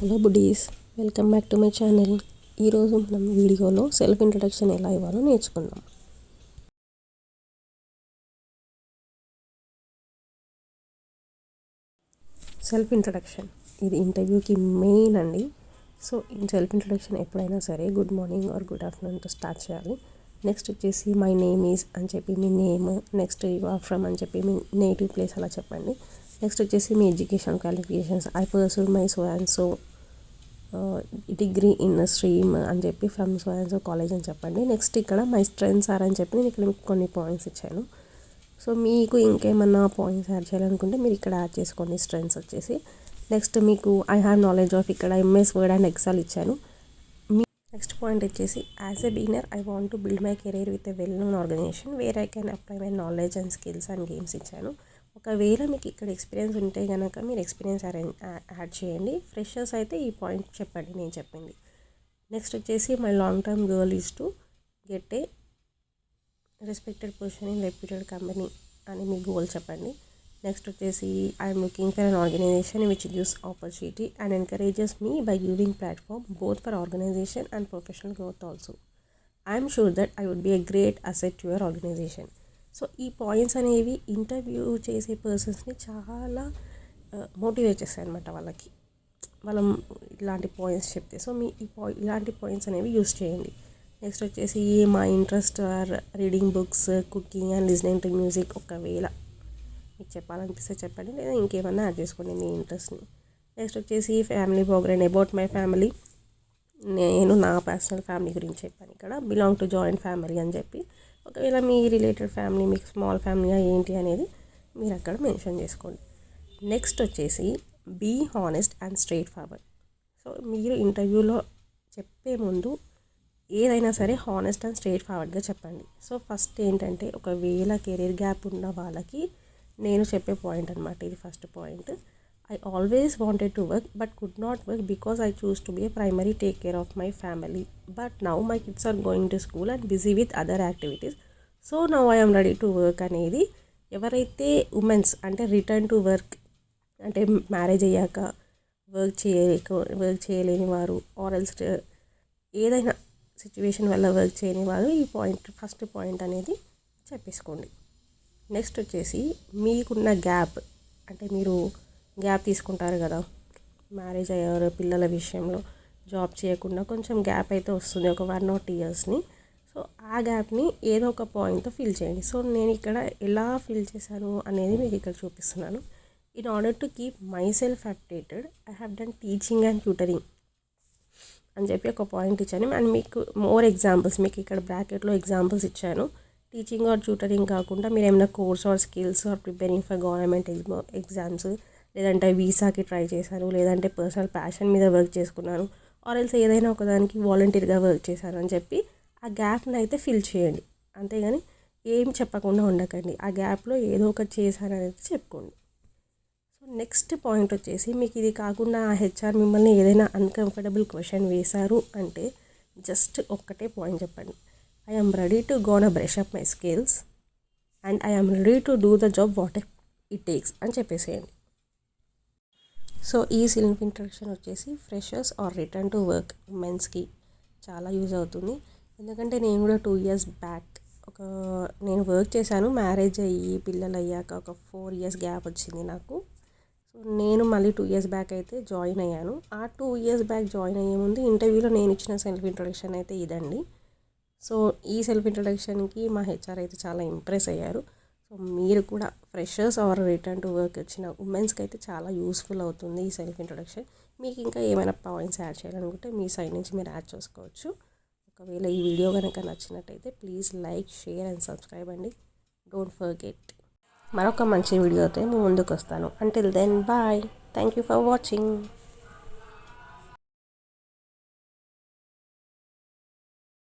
Hello buddies, welcome back to my channel. ఈరోజు మనం వీడియోలో సెల్ఫ్ ఇంట్రడక్షన్ ఎలా ఇవ్వాలో నేర్చుకుందాం. సెల్ఫ్ ఇంట్రడక్షన్ ఇది ఇంటర్వ్యూకి మెయిన్ అండి. సో సెల్ఫ్ ఇంట్రడక్షన్ ఎప్పుడైనా సరే గుడ్ మార్నింగ్ ఆర్ గుడ్ ఆఫ్టర్నూన్తో స్టార్ట్ చేయాలి. నెక్స్ట్ వచ్చేసి మై నేమ్ ఈజ్ అని చెప్పి మీ name, next you are from అని చెప్పి మీ నేటివ్ ప్లేస్ అలా చెప్పండి. నెక్స్ట్ వచ్చేసి మీ education qualifications, I pursued my so and so degree in stream అని చెప్పి from so and so college అని చెప్పండి. నెక్స్ట్ ఇక్కడ మై స్ట్రెంగ్స్ ఆర్ అని చెప్పి నేను ఇక్కడ మీకు కొన్ని పాయింట్స్ ఇచ్చాను. సో మీకు ఇంకేమన్నా పాయింట్స్ యాడ్ చేయాలనుకుంటే మీరు ఇక్కడ యాడ్ చేసుకోండి. స్ట్రెంగ్స్ వచ్చేసి నెక్స్ట్ మీకు ఐ హ్యావ్ నాలెడ్జ్ ఆఫ్ ఇక్కడ ఎంఎస్ వర్డ్ అండ్ ఎక్సెల్ ఇచ్చాను. మీ నెక్స్ట్ పాయింట్ వచ్చేసి as a beginner I want to build my career with a well known organization where I can apply my knowledge and skills and games ఇచ్చాను. ఒకవేళ మీకు ఇక్కడ experience ఉంటే కనుక మీరు ఎక్స్పీరియన్స్ యాడ్ చేయండి. ఫ్రెషర్స్ అయితే ఈ పాయింట్ చెప్పండి నేను చెప్పింది. నెక్స్ట్ వచ్చేసి my long term goal is to get a respected position in reputed company అని మీ గోల్ చెప్పండి. నెక్స్ట్ వచ్చేసి I'm looking for an organisation which gives opportunity and encourages me by giving platform both for organisation and professional growth also. I'm sure that I would be a great asset to your organisation. So ఈ points అనేవి interview చేసే పర్సన్స్ని చాలా motivate చేస్తాయి అనమాట. వాళ్ళం ఇలాంటి points చెప్తే సో మీ ఇలాంటి పాయింట్స్ అనేవి యూస్ చేయండి. నెక్స్ట్ వచ్చేసి మా interest are reading books, cooking and listening to music. ఒకవేళ మీకు చెప్పాలనిపిస్తే చెప్పండి, లేదా ఇంకేమన్నా యాడ్ చేసుకోండి మీ ఇంట్రెస్ట్ని. నెక్స్ట్ వచ్చేసి family background about my family. నేను నా పర్సనల్ ఫ్యామిలీ గురించి చెప్పాను ఇక్కడ. బిలాంగ్ టు జాయింట్ ఫ్యామిలీ అని చెప్పి ఒకవేళ మీ రిలేటెడ్ ఫ్యామిలీ మీకు స్మాల్ ఫ్యామిలీ ఏంటి అనేది మీరు అక్కడ మెన్షన్ చేసుకోండి. నెక్స్ట్ వచ్చేసి be honest and straight forward. So మీరు ఇంటర్వ్యూలో చెప్పే ముందు ఏదైనా సరే హానెస్ట్ అండ్ స్ట్రైట్ ఫార్వర్డ్గా చెప్పండి. సో ఫస్ట్ ఏంటంటే ఒకవేళ కెరీర్ గ్యాప్ ఉన్న వాళ్ళకి నేను చెప్పే పాయింట్ అనమాట ఇది. First point, I always wanted to work but could not work because I chose to be a primary take care of my family. But now my kids are going to school and busy with other activities. So now I am ready to work అనేది ఎవరైతే women's అంటే return to work అంటే marriage అయ్యాక work చేయలేని వారు ఆర్ఎల్స్ ఏదైనా situation వల్ల వర్క్ చేయని వారు ఈ పాయింట్ ఫస్ట్ పాయింట్ అనేది చెప్పేసుకోండి. నెక్స్ట్ వచ్చేసి మీకున్న గ్యాప్ అంటే మీరు గ్యాప్ తీసుకుంటారు కదా మ్యారేజ్ అయ్యారు పిల్లల విషయంలో జాబ్ చేయకుండా కొంచెం గ్యాప్ అయితే వస్తుంది ఒక 1 or 2 yearsని. సో ఆ గ్యాప్ని ఏదో ఒక పాయింట్తో ఫిల్ చేయండి. సో నేను ఇక్కడ ఎలా ఫిల్ చేశాను అనేది మీకు ఇక్కడ చూపిస్తున్నాను. In order to keep my self updated I have done teaching and tutoring అని చెప్పి ఒక పాయింట్ ఇచ్చాను. అండ్ మీకు మోర్ ఎగ్జాంపుల్స్ మీకు ఇక్కడ బ్రాకెట్లో ఎగ్జాంపుల్స్ ఇచ్చాను. టీచింగ్ ఆర్ ట్యూటరింగ్ కాకుండా మీరు ఏమైనా course or skills or preparing for government exams, లేదంటే వీసాకి ట్రై చేశాను, లేదంటే పర్సనల్ ప్యాషన్ మీద వర్క్ చేసుకున్నాను, ఆర్ ఎల్స్ ఏదైనా ఒకదానికి వాలంటీర్గా వర్క్ చేశాను అని చెప్పి ఆ గ్యాప్ని అయితే ఫిల్ చేయండి. అంతేగాని ఏం చెప్పకుండా ఉండకండి. ఆ గ్యాప్లో ఏదో ఒకటి చేశాననేది చెప్పుకోండి. సో నెక్స్ట్ పాయింట్ వచ్చేసి మీకు ఇది కాకుండా ఆ హెచ్ఆర్ మిమ్మల్ని ఏదైనా అన్కంఫర్టబుల్ క్వశ్చన్ వేశారు అంటే జస్ట్ ఒక్కటే పాయింట్ చెప్పండి. I am ready to gone a brush up my skills and I am ready to do the job what it takes అని చెప్పేసేయండి. సో ఈ సెల్ఫ్ ఇంట్రడక్షన్ వచ్చేసి freshers or return to work ఉమెన్స్కి చాలా use అవుతుంది. ఎందుకంటే నేను కూడా 2 years బ్యాక్ నేను వర్క్ చేశాను. మ్యారేజ్ అయ్యి పిల్లలు అయ్యాక ఒక 4 years గ్యాప్ వచ్చింది నాకు. సో నేను మళ్ళీ 2 years బ్యాక్ అయితే జాయిన్ అయ్యాను. ఆ 2 years బ్యాక్ జాయిన్ అయ్యే ముందు ఇంటర్వ్యూలో నేను ఇచ్చిన సెల్ఫ్ ఇంట్రడక్షన్ అయితే ఇదండి. సో ఈ సెల్ఫ్ ఇంట్రడక్షన్కి మా హెచ్ఆర్ అయితే చాలా ఇంప్రెస్ అయ్యారు. సో మీరు కూడా freshers or return to work వచ్చిన ఉమెన్స్కి అయితే చాలా యూస్ఫుల్ అవుతుంది ఈ సెల్ఫ్ ఇంట్రడక్షన్. మీకు ఇంకా ఏమైనా పాయింట్స్ యాడ్ చేయాలనుకుంటే మీ సైడ్ నుంచి మీరు యాడ్ చేసుకోవచ్చు. ఒకవేళ ఈ వీడియో కనుక నచ్చినట్టయితే please like, share and subscribe అండి. Don't forget. మరొక మంచి వీడియోతో మీ ముందుకు వస్తాను. Until then bye. Thank you for watching.